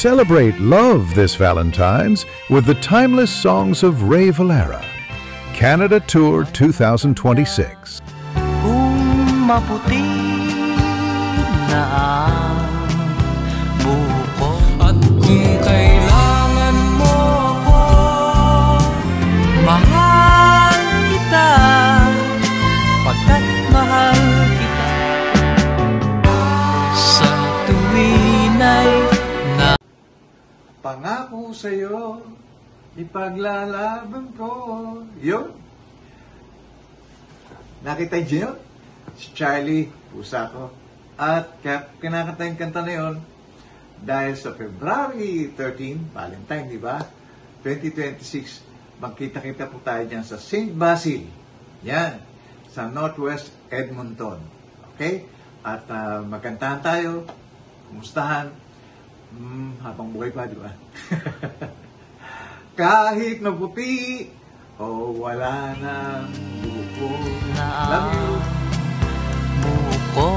Celebrate love this Valentine's with the timeless songs of Ray Valera. Canada Tour 2026. Kung maputi na ang buko at kung kailangan mo ako, mahal kita pagkat mahal kita sa tuwin ay na pangako sa'yo ipaglalaban ko. Yun. Nakita niyo yun? Si Charlie, pusa ko. At kinakanta yung kanta na yun dahil sa February 13, Valentine, di ba? 2026, magkita-kita po tayo dyan sa St. Basil. Yan. Sa Northwest Edmonton. Okay? At magkantahan tayo. Kumustahan. Habang buhay pa, di ba? Kahit maputi o wala nang buko. na Love you. buko.